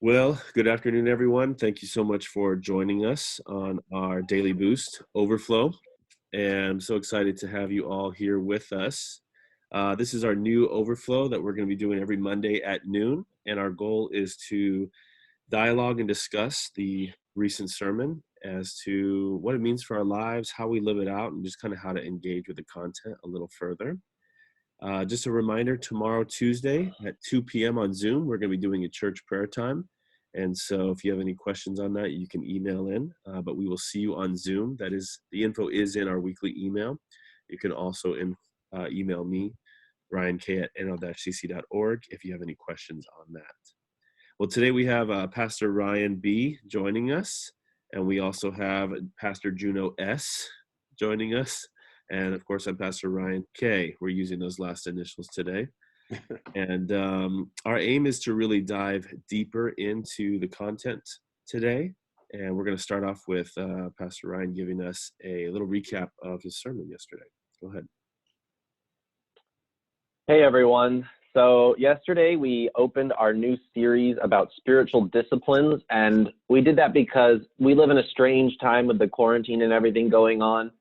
Well, good afternoon, everyone. Thank you so much for joining us on our daily boost, Overflow. And I'm so excited to have you all here with us. This is our new Overflow that we're going to be doing every Monday at noon. And our goal is to dialogue and discuss the recent sermon as to what it means for our lives, how we live it out, and just kind of how to engage with the content a little further. Just a reminder, tomorrow, Tuesday at 2 p.m. on Zoom, we're going to be doing a church prayer time. And so if you have any questions on that, you can email in, but we will see you on Zoom. That is, the info is in our weekly email. You can also email me, ryank@nl-cc.org, if you have any questions on that. Well, today we have Pastor Ryan B. joining us, and we also have Pastor Juno S. joining us. And of course, I'm Pastor Ryan K. We're using those last initials today. And our aim is to really dive deeper into the content today. And we're going to start off with Pastor Ryan giving us a little recap of his sermon yesterday. Go ahead. Hey, everyone. So yesterday we opened our new series about spiritual disciplines. And we did that because we live in a strange time with the quarantine and everything going on.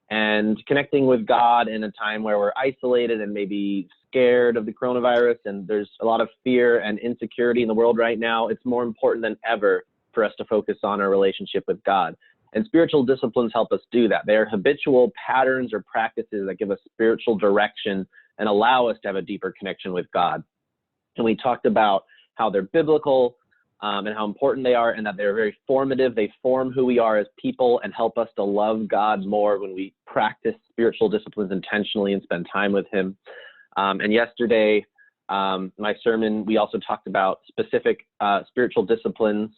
And connecting with God in a time where we're isolated and maybe scared of the coronavirus, and there's a lot of fear and insecurity in the world right now, it's more important than ever for us to focus on our relationship with God. And spiritual disciplines help us do that. They're habitual patterns or practices that give us spiritual direction and allow us to have a deeper connection with God. And we talked about how they're biblical, and how important they are, and that they're very formative. They form who we are as people and help us to love God more when we practice spiritual disciplines intentionally and spend time with him. And yesterday, my sermon, we also talked about specific spiritual disciplines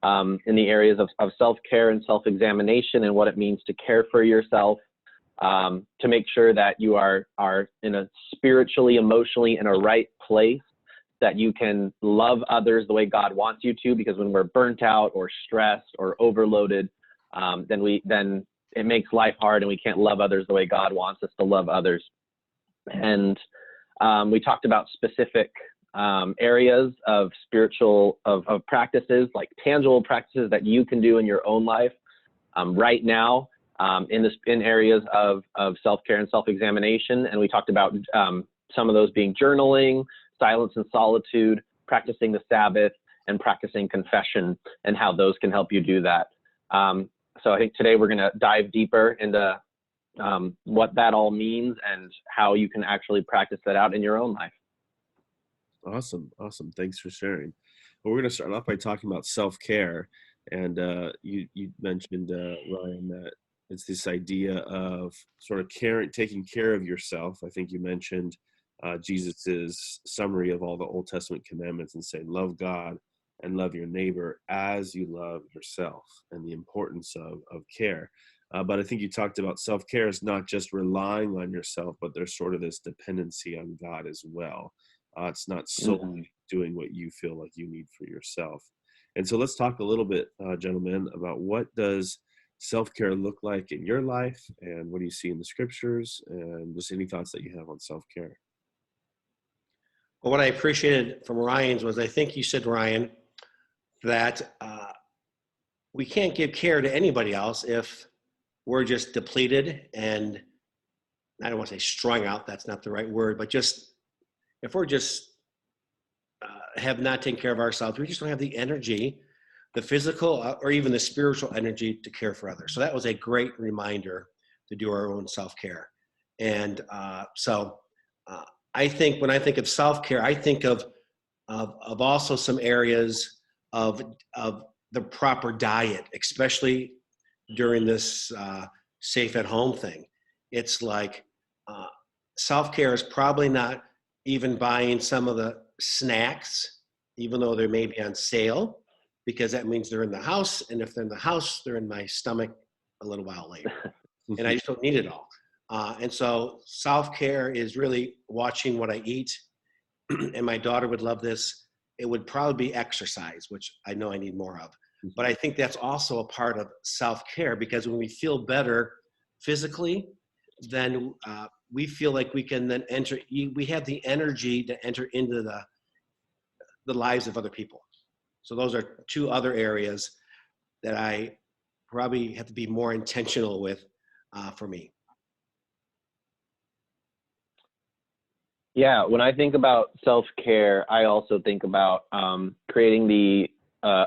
in the areas of self-care and self-examination and what it means to care for yourself, to make sure that you are in a spiritually, emotionally in a right place, that you can love others the way God wants you to, because when we're burnt out or stressed or overloaded, then it makes life hard and we can't love others the way God wants us to love others. And we talked about specific areas of spiritual, of practices, like tangible practices that you can do in your own life right now in areas of self-care and self-examination. And we talked about some of those being journaling, silence and solitude, practicing the Sabbath, and practicing confession, and how those can help you do that. So I think today we're going to dive deeper into what that all means and how you can actually practice that out in your own life. Awesome. Thanks for sharing. Well, we're going to start off by talking about self-care. And you mentioned, Ryan, that it's this idea of sort of taking care of yourself. I think you mentioned Jesus's summary of all the Old Testament commandments and saying, love God and love your neighbor as you love yourself, and the importance of care. But I think you talked about self-care is not just relying on yourself, but there's sort of this dependency on God as well. It's not solely doing what you feel like you need for yourself. And so let's talk a little bit, gentlemen, about what does self-care look like in your life, and what do you see in the scriptures, and just any thoughts that you have on self-care. Well, what I appreciated from Ryan's was, I think you said, Ryan, that we can't give care to anybody else if we're just depleted and, I don't want to say strung out, that's not the right word, but just if we're just have not taken care of ourselves, we just don't have the energy, the physical or even the spiritual energy to care for others. So that was a great reminder to do our own self-care. And I think when I think of self-care, I think of also some areas of the proper diet, especially during this safe at home thing. It's like self-care is probably not even buying some of the snacks, even though they may be on sale, because that means they're in the house. And if they're in the house, they're in my stomach a little while later. And I just don't need it all. And so self-care is really watching what I eat. And my daughter would love this. It would probably be exercise, which I know I need more of. But I think that's also a part of self-care, because when we feel better physically, then we feel like we can then we have the energy to enter into the lives of other people. So those are two other areas that I probably have to be more intentional with for me. Yeah, when I think about self-care, I also think about creating the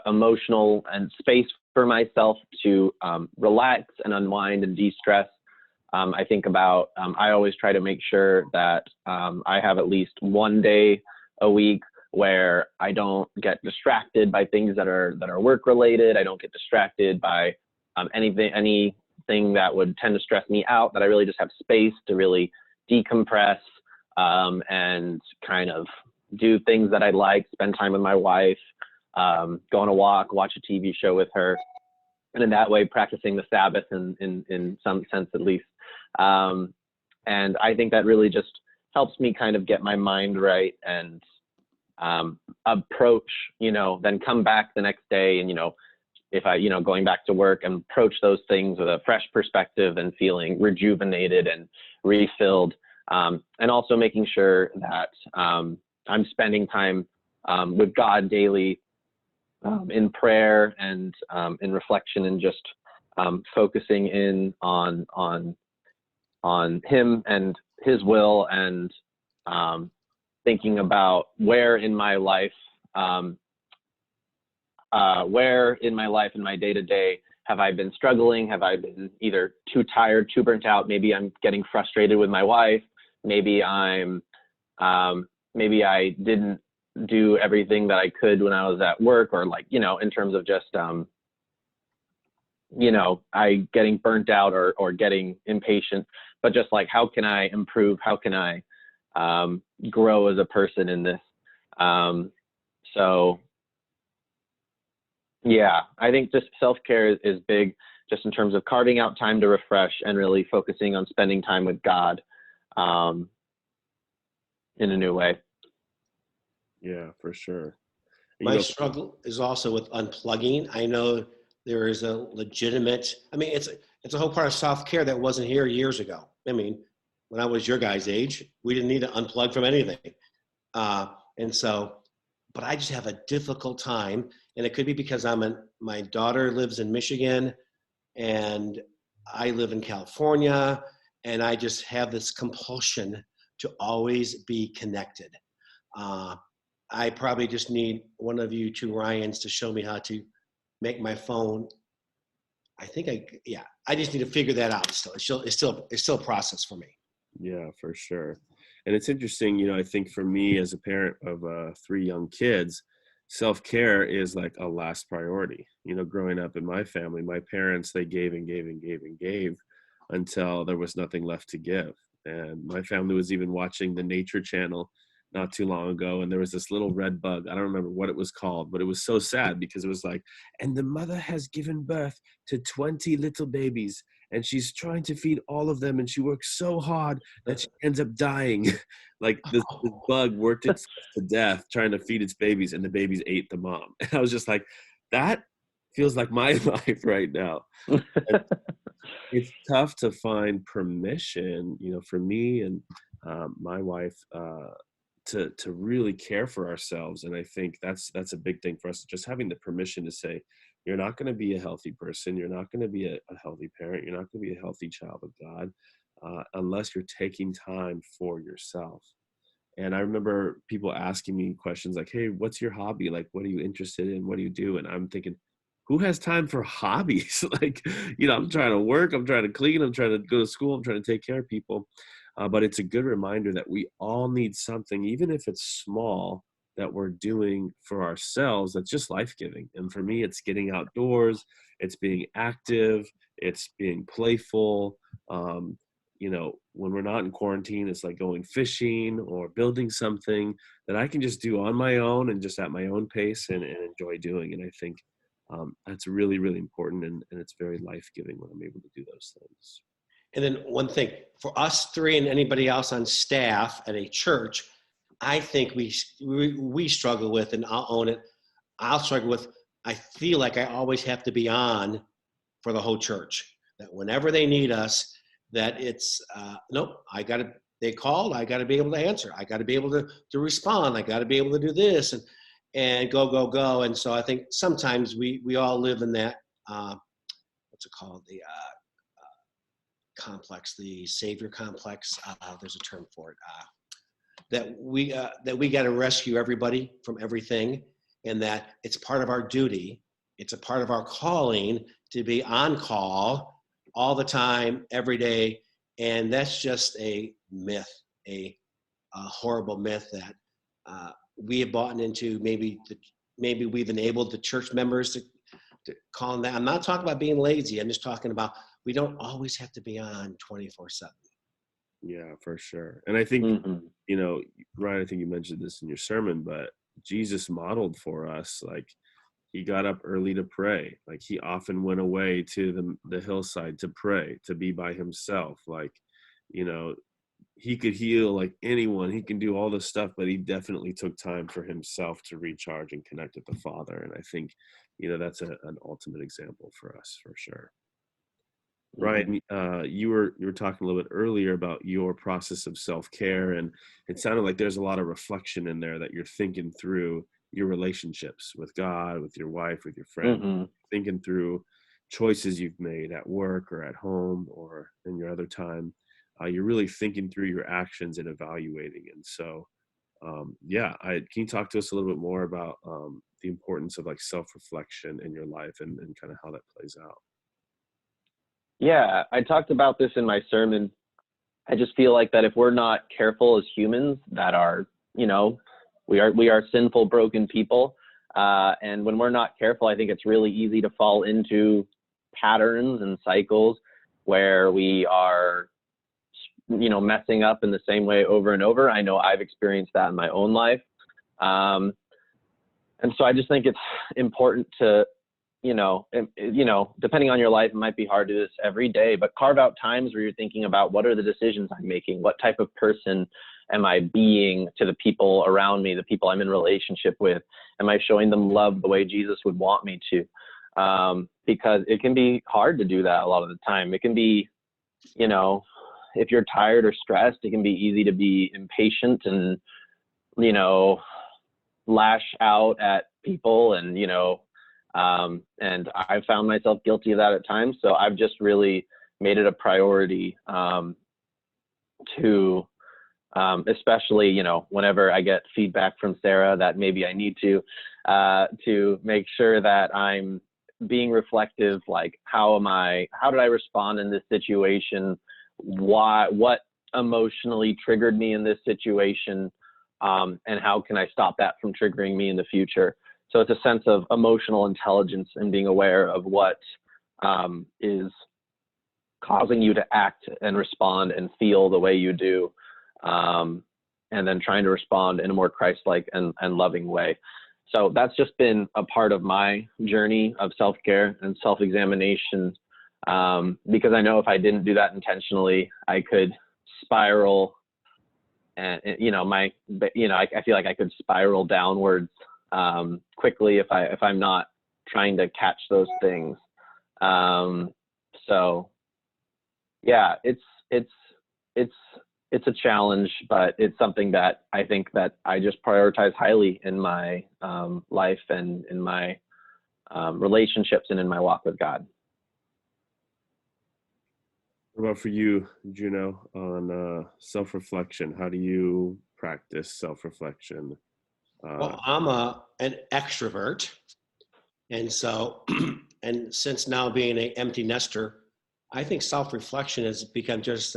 emotional and space for myself to relax and unwind and de-stress. I think about, I always try to make sure that I have at least one day a week where I don't get distracted by things that are work related. I don't get distracted by anything that would tend to stress me out, that I really just have space to really decompress and kind of do things that I like, spend time with my wife, go on a walk, watch a TV show with her, and in that way practicing the Sabbath in some sense at least. And I think that really just helps me kind of get my mind right and approach, then come back the next day and, if I, going back to work and approach those things with a fresh perspective and feeling rejuvenated and refilled. And also making sure that I'm spending time with God daily in prayer and in reflection, and just focusing in on Him and His will, and thinking about where in my life in my day-to-day have I been struggling? Have I been either too tired, too burnt out? Maybe I'm getting frustrated with my wife. Maybe maybe I didn't do everything that I could when I was at work, or in terms of just, I getting burnt out or getting impatient, but just how can I improve? How can I grow as a person in this? So yeah, I think just self-care is big, just in terms of carving out time to refresh and really focusing on spending time with God in a new way. Yeah, for sure. My struggle is also with unplugging. I know there is a legitimate, it's a whole part of self-care that wasn't here years ago. When I was your guys' age, we didn't need to unplug from anything. But I just have a difficult time, and it could be because my daughter lives in Michigan and I live in California, and I just have this compulsion to always be connected. I probably just need one of you two Ryans to show me how to make my phone. I just need to figure that out still. It's still a process for me. Yeah, for sure. And it's interesting, I think for me as a parent of 3 young kids, self-care is like a last priority. Growing up in my family, my parents, they gave and gave and gave and gave until there was nothing left to give. And my family was even watching the Nature Channel not too long ago, and there was this little red bug. I don't remember what it was called, but it was so sad because it was like, and the mother has given birth to 20 little babies, and she's trying to feed all of them, and she works so hard that she ends up dying. Like this bug worked itself to death trying to feed its babies, and the babies ate the mom. And I was just like, that feels like my life right now. It's tough to find permission, for me and my wife, to really care for ourselves. And I think that's a big thing for us, just having the permission to say, you're not going to be a healthy person, you're not going to be a healthy parent, you're not going to be a healthy child of God unless you're taking time for yourself. And I remember people asking me questions like, hey, what's your hobby? Like, what are you interested in? What do you do? And I'm thinking, who has time for hobbies? I'm trying to work, I'm trying to clean, I'm trying to go to school, I'm trying to take care of people. But it's a good reminder that we all need something, even if it's small, that we're doing for ourselves that's just life-giving. And for me, it's getting outdoors, it's being active, it's being playful. When we're not in quarantine, it's like going fishing or building something that I can just do on my own and just at my own pace and enjoy doing. And I think that's really, really important. And it's very life-giving when I'm able to do those things. And then one thing for us 3 and anybody else on staff at a church, I think we struggle with, and I'll own it, I'll struggle with, I feel like I always have to be on for the whole church, that whenever they need us, that it's, nope, they called, I got to be able to answer. I got to be able to respond. I got to be able to do this. and go, go, go. And so I think sometimes we all live in that, what's it called? The complex, the savior complex. There's a term for it. That we got to rescue everybody from everything, and that it's part of our duty. It's a part of our calling to be on call all the time, every day. And that's just a myth, a horrible myth that we have bought into. Maybe we've enabled the church members to call them that. I'm not talking about being lazy. I'm just talking about we don't always have to be on 24/7. Yeah, for sure. And I think, Mm-hmm. Ryan, I think you mentioned this in your sermon, but Jesus modeled for us, like, he got up early to pray. Like, he often went away to the hillside to pray, to be by himself. Like, you know, he could heal like anyone. He can do all this stuff, but he definitely took time for himself to recharge and connect with the Father. And I think, that's an ultimate example for us, for sure. Mm-hmm. Ryan, you were talking a little bit earlier about your process of self-care, and it sounded like there's a lot of reflection in there that you're thinking through your relationships with God, with your wife, with your friends, Mm-hmm. thinking through choices you've made at work or at home or in your other time. You're really thinking through your actions and evaluating. And so, can you talk to us a little bit more about the importance of like self-reflection in your life and kind of how that plays out? Yeah, I talked about this in my sermon. I just feel like that if we're not careful as humans, that are, we are sinful, broken people. And when we're not careful, I think it's really easy to fall into patterns and cycles where we are, messing up in the same way over and over. I know I've experienced that in my own life. And so I just think it's important to, depending on your life, it might be hard to do this every day, but carve out times where you're thinking about what are the decisions I'm making? What type of person am I being to the people around me, the people I'm in relationship with? Am I showing them love the way Jesus would want me to? Because it can be hard to do that a lot of the time. It can be, if you're tired or stressed, it can be easy to be impatient and, lash out at people and I found myself guilty of that at times. So I've just really made it a priority to, especially, whenever I get feedback from Sarah that maybe I need to make sure that I'm being reflective, like how did I respond in this situation? What emotionally triggered me in this situation? And how can I stop that from triggering me in the future? So it's a sense of emotional intelligence and being aware of what is causing you to act and respond and feel the way you do, and then trying to respond in a more Christ-like and loving way. So that's just been a part of my journey of self-care and self-examination, because I know if I didn't do that intentionally, I could spiral, and I feel like I could spiral downwards quickly if I'm not trying to catch those things. So yeah, it's a challenge, but it's something that I think that I just prioritize highly in my life and in my relationships and in my walk with God. What about for you, Juno, on self-reflection? How do you practice self-reflection? Well, I'm an extrovert, and so, and since now being an empty nester, I think self-reflection has become just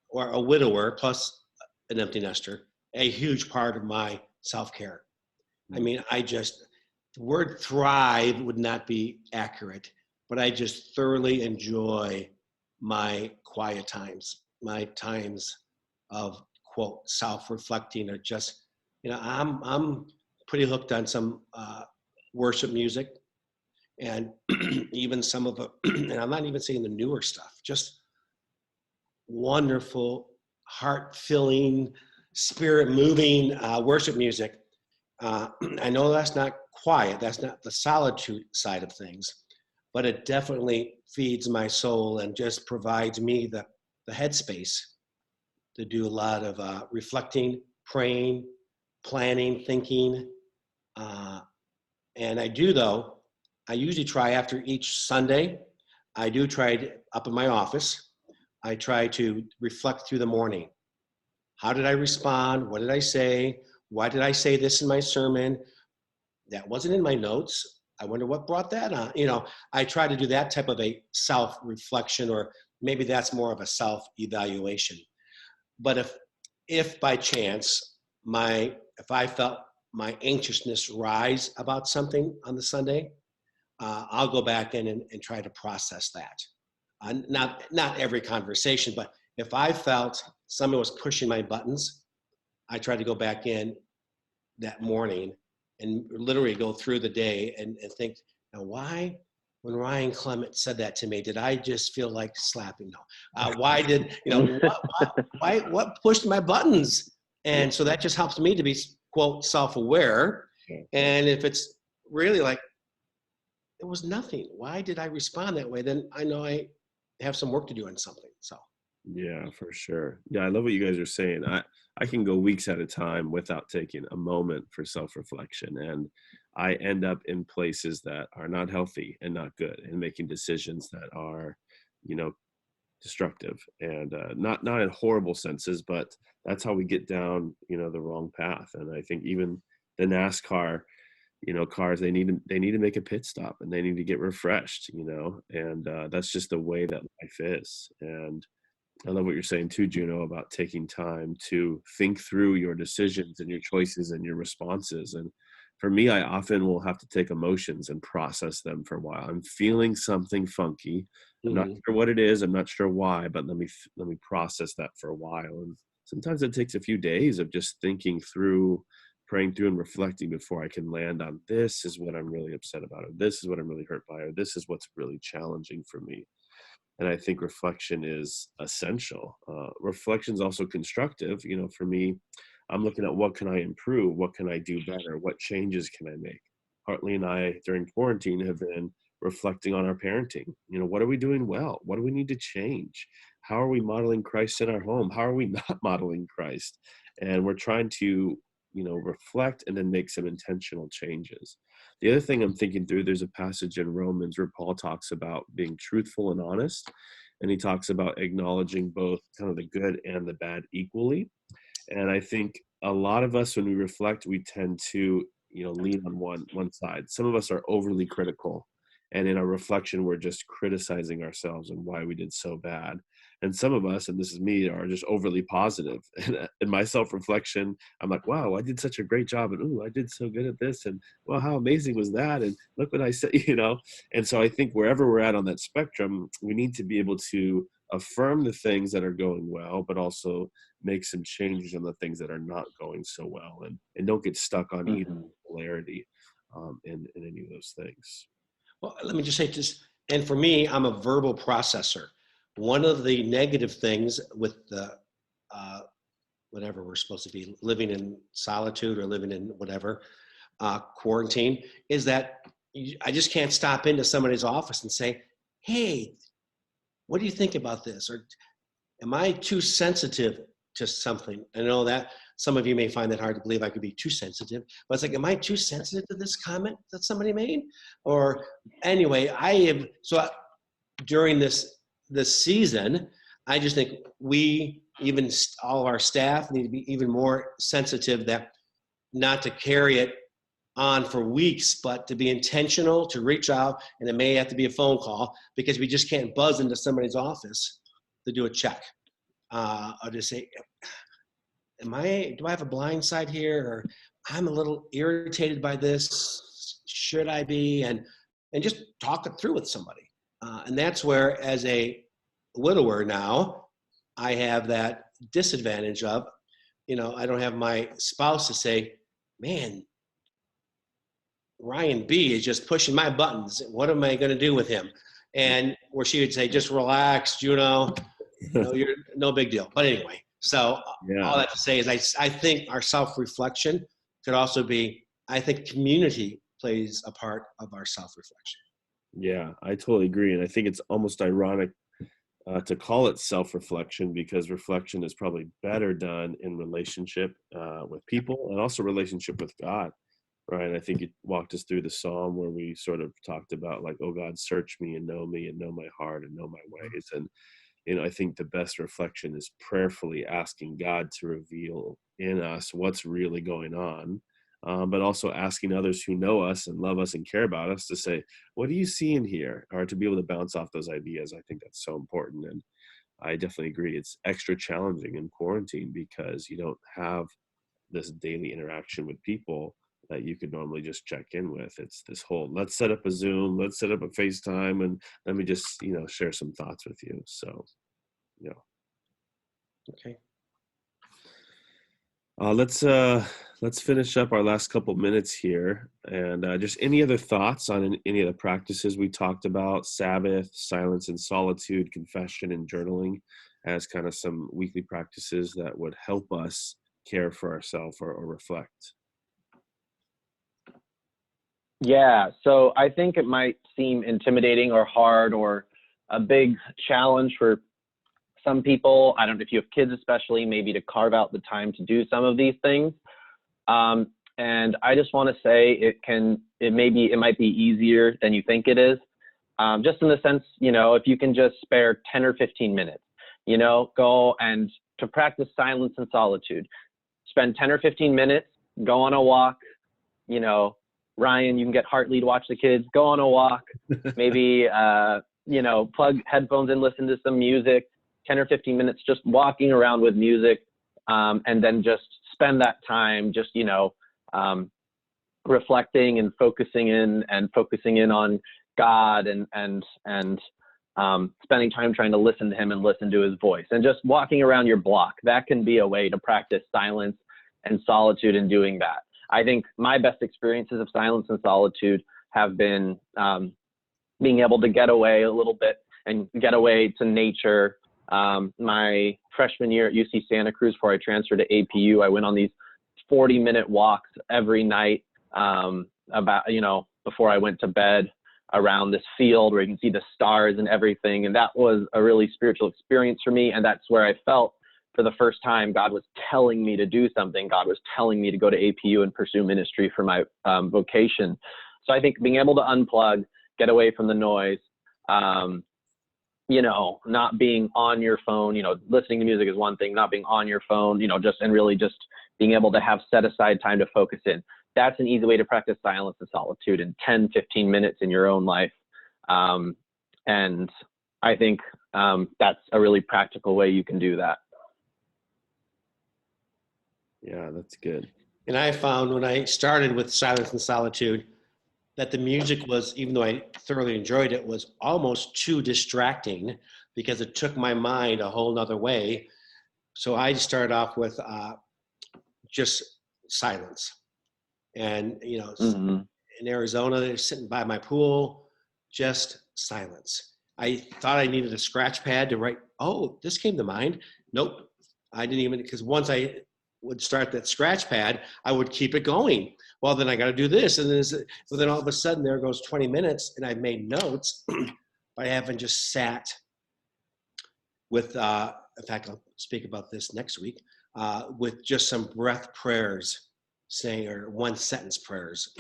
or a widower plus an empty nester, a huge part of my self-care. I mean, the word thrive would not be accurate, but I just thoroughly enjoy my quiet times, my times of quote self-reflecting, or just, I'm pretty hooked on some worship music, and even some of the, and I'm not even saying the newer stuff, just wonderful, heart-filling, spirit-moving worship music. I know that's not quiet, that's not the solitude side of things, but it definitely feeds my soul and just provides me the headspace to do a lot of reflecting, praying, planning, thinking, Uh, and I do, though, I usually try after each Sunday, I do up in my office, I try to reflect through the morning. How did I respond? What did I say? Why did I say this in my sermon? That wasn't in my notes. I wonder what brought that on. I try to do that type of a self-reflection, or maybe that's more of a self-evaluation. But if by chance if I felt my anxiousness rise about something on the Sunday, I'll go back in and try to process that. Not every conversation, but if I felt someone was pushing my buttons, I try to go back in that morning and literally go through the day and think, now why, when Ryan Clement said that to me, did I just feel like slapping? No. Why did, what pushed my buttons? And so that just helps me to be, quote, self-aware. And if it's really like, it was nothing, why did I respond that way? Then I know I have some work to do on something. So. Yeah, for sure. Yeah, I love what you guys are saying. I can go weeks at a time without taking a moment for self-reflection, and I end up in places that are not healthy and not good, and making decisions that are, you know, destructive, and not in horrible senses, but that's how we get down, the wrong path. And I think even the NASCAR, cars, they need to make a pit stop, and they need to get refreshed, and that's just the way that life is. And I love what you're saying too, Juno, about taking time to think through your decisions and your choices and your responses. And for me, I often will have to take emotions and process them for a while. I'm feeling something funky. I'm not Mhm. sure what it is. I'm not sure why, but let me process that for a while. And sometimes it takes a few days of just thinking through, praying through, and reflecting before I can land on, this is what I'm really upset about, or this is what I'm really hurt by, or this is what's really challenging for me. And I think reflection is essential. Reflection is also constructive. For me, I'm looking at, what can I improve? What can I do better? What changes can I make? Hartley and I, during quarantine, have been reflecting on our parenting. What are we doing well? What do we need to change? How are we modeling Christ in our home? How are we not modeling Christ? And we're trying to, reflect and then make some intentional changes. The other thing I'm thinking through, there's a passage in Romans where Paul talks about being truthful and honest, and he talks about acknowledging both kind of the good and the bad equally. And I think a lot of us, when we reflect, we tend to, lean on one side. Some of us are overly critical, and in our reflection, we're just criticizing ourselves and why we did so bad. And some of us, and this is me, are just overly positive. And in my self-reflection, I'm like, wow, I did such a great job, and ooh, I did so good at this, and well, how amazing was that? And look what I said, And so I think wherever we're at on that spectrum, we need to be able to affirm the things that are going well, but also make some changes on the things that are not going so well, and don't get stuck on either Mhm. polarity in any of those things. Well, let me just say this, and for me, I'm a verbal processor. One of the negative things with the uh, whatever we're supposed to be living in solitude or living in whatever quarantine is that I just can't stop into somebody's office and say, "Hey, what do you think about this?" Or am I too sensitive to something? I know that some of you may find that hard to believe I could be too sensitive, but it's like, am I too sensitive to this comment that somebody made? Or anyway, during this season, I just think we, even all of our staff, need to be even more sensitive, that not to carry it on for weeks, but to be intentional, to reach out, and it may have to be a phone call, because we just can't buzz into somebody's office to do a check. Or to say, do I have a blind side here? Or I'm a little irritated by this. Should I be? And just talk it through with somebody. And that's where, as a widower now, I have that disadvantage of, I don't have my spouse to say, man, Ryan B is just pushing my buttons. What am I going to do with him? And where she would say, just relax, Juno. You're no big deal. But anyway, so Yeah, all that to say is I think our self-reflection could also be, I think community plays a part of our self-reflection. yeah, I totally agree. And I think it's almost ironic to call it self-reflection, because reflection is probably better done in relationship with people, and also relationship with God. Right. I think you walked us through the psalm where we sort of talked about like, oh God, search me and know my heart and know my ways. And, I think the best reflection is prayerfully asking God to reveal in us what's really going on. But also asking others who know us and love us and care about us to say, what do you see in here? Or to be able to bounce off those ideas. I think that's so important. And I definitely agree. It's extra challenging in quarantine because you don't have this daily interaction with people that you could normally just check in with. It's this whole, let's set up a Zoom, let's set up a FaceTime, and let me just, share some thoughts with you. So, yeah. Okay. Let's finish up our last couple minutes here, and just any other thoughts on any of the practices we talked about: Sabbath, silence and solitude, confession, and journaling, as kind of some weekly practices that would help us care for ourselves or reflect. Yeah, so I think it might seem intimidating or hard or a big challenge for some people. I don't know if you have kids, especially, maybe to carve out the time to do some of these things. And I just want to say it might be easier than you think it is. Just in the sense, if you can just spare 10 or 15 minutes, go and to practice silence and solitude, spend 10 or 15 minutes, go on a walk, Ryan, you can get Hartley to watch the kids, go on a walk, maybe, plug headphones in, listen to some music, 10 or 15 minutes, just walking around with music. And then just spend that time just, reflecting and focusing in on God and spending time trying to listen to him and listen to his voice, and just walking around your block. That can be a way to practice silence and solitude in doing that. I think my best experiences of silence and solitude have been being able to get away a little bit and get away to nature. My freshman year at UC Santa Cruz, before I transferred to APU, I went on these 40-minute walks every night before I went to bed around this field where you can see the stars and everything. And that was a really spiritual experience for me. And that's where I felt for the first time God was telling me to do something. God was telling me to go to APU and pursue ministry for my vocation. So I think being able to unplug, get away from the noise, not being on your phone, listening to music is one thing, not being on your phone, and really just being able to have set aside time to focus in. That's an easy way to practice silence and solitude in 10, 15 minutes in your own life. And I think that's a really practical way you can do that. Yeah, that's good. And I found when I started with silence and solitude that the music was, even though I thoroughly enjoyed it, was almost too distracting because it took my mind a whole nother way. So I started off with just silence. And, Mm-hmm. in Arizona, sitting by my pool, just silence. I thought I needed a scratch pad to write, oh, this came to mind. Nope. I didn't even, because once I would start that scratch pad, I would keep it going. Well, then I got to do this. And then all of a sudden there goes 20 minutes and I've made notes, but I haven't just sat with, in fact, I'll speak about this next week, with just some breath prayers saying, or one sentence prayers,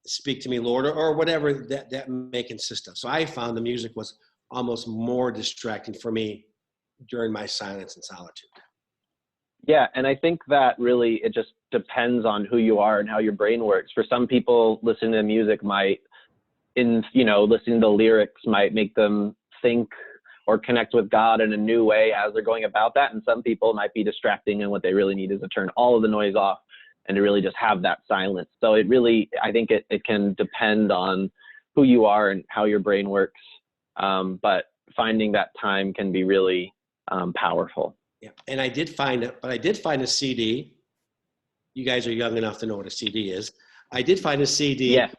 speak to me, Lord, or whatever that may consist of. So I found the music was almost more distracting for me during my silence and solitude. Yeah, and I think that really it just depends on who you are and how your brain works. For some people, listening to music might, listening to lyrics might make them think or connect with God in a new way as they're going about that. And some people might be distracting, and what they really need is to turn all of the noise off and to really just have that silence. So it really, I think it can depend on who you are and how your brain works. But finding that time can be really powerful. Yeah, and I did find it, but I did find a CD. You guys are young enough to know what a CD is. I did find a CD Yes.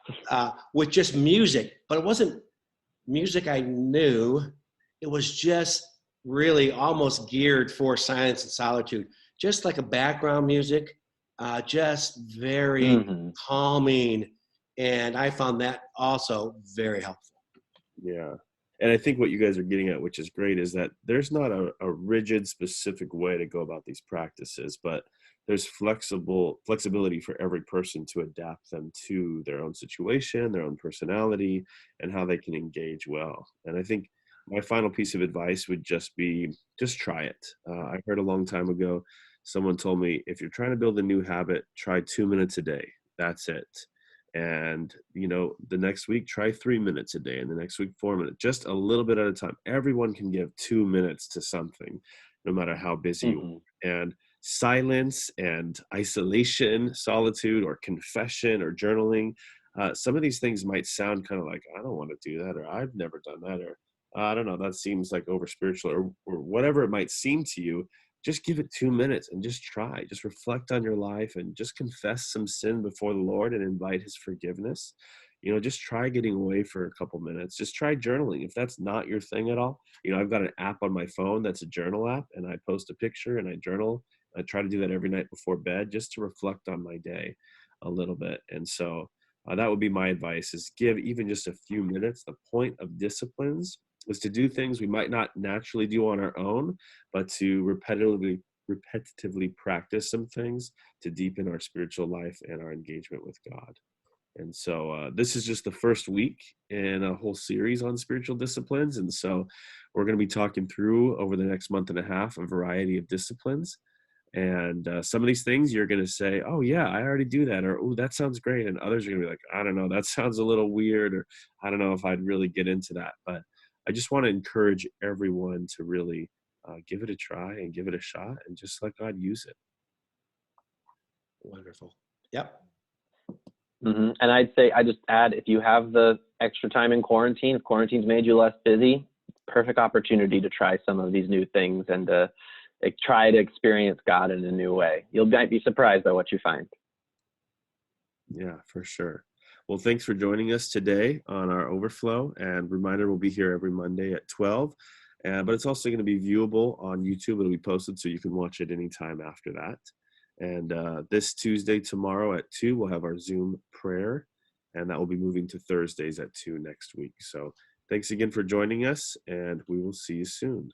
with just music, but it wasn't music I knew. It was just really almost geared for silence and solitude, just like a background music, just very calming. And I found that also very helpful. Yeah. And I think what you guys are getting at, which is great, is that there's not a rigid, specific way to go about these practices, but there's flexibility for every person to adapt them to their own situation, their own personality, and how they can engage well. And I think my final piece of advice would just be, just try it. I heard a long time ago, someone told me, if you're trying to build a new habit, try 2 minutes a day. That's it. And, the next week, try 3 minutes a day, and the next week, 4 minutes, just a little bit at a time. Everyone can give 2 minutes to something, no matter how busy you Hmm. are. And silence and isolation, solitude, or confession or journaling, some of these things might sound kind of like, I don't want to do that, or I've never done that, or I don't know, that seems like over spiritual, or whatever it might seem to you. Just give it 2 minutes and just try. Just reflect on your life and just confess some sin before the Lord and invite his forgiveness. Just try getting away for a couple minutes. Just try journaling. If that's not your thing at all, I've got an app on my phone that's a journal app, and I post a picture and I journal. I try to do that every night before bed, just to reflect on my day a little bit. And so that would be my advice, is give even just a few minutes. The point of disciplines is to do things we might not naturally do on our own, but to repetitively practice some things to deepen our spiritual life and our engagement with God. And so this is just the first week in a whole series on spiritual disciplines. And so we're going to be talking through, over the next month and a half, a variety of disciplines. And some of these things you're going to say, oh, yeah, I already do that. Or, oh, that sounds great. And others are going to be like, I don't know, that sounds a little weird. Or I don't know if I'd really get into that. But I just want to encourage everyone to really give it a try and give it a shot and just let God use it. Wonderful. Yep. And I'd say, I just add, if you have the extra time in quarantine, if quarantine's made you less busy, perfect opportunity to try some of these new things and to try to experience God in a new way. You might be surprised by what you find. Yeah, for sure. Well, thanks for joining us today on our Overflow. And reminder, we'll be here every Monday at 12. But it's also going to be viewable on YouTube. It'll be posted so you can watch it anytime after that. And this Tuesday, tomorrow at 2, we'll have our Zoom prayer. And that will be moving to Thursdays at 2 next week. So thanks again for joining us, and we will see you soon.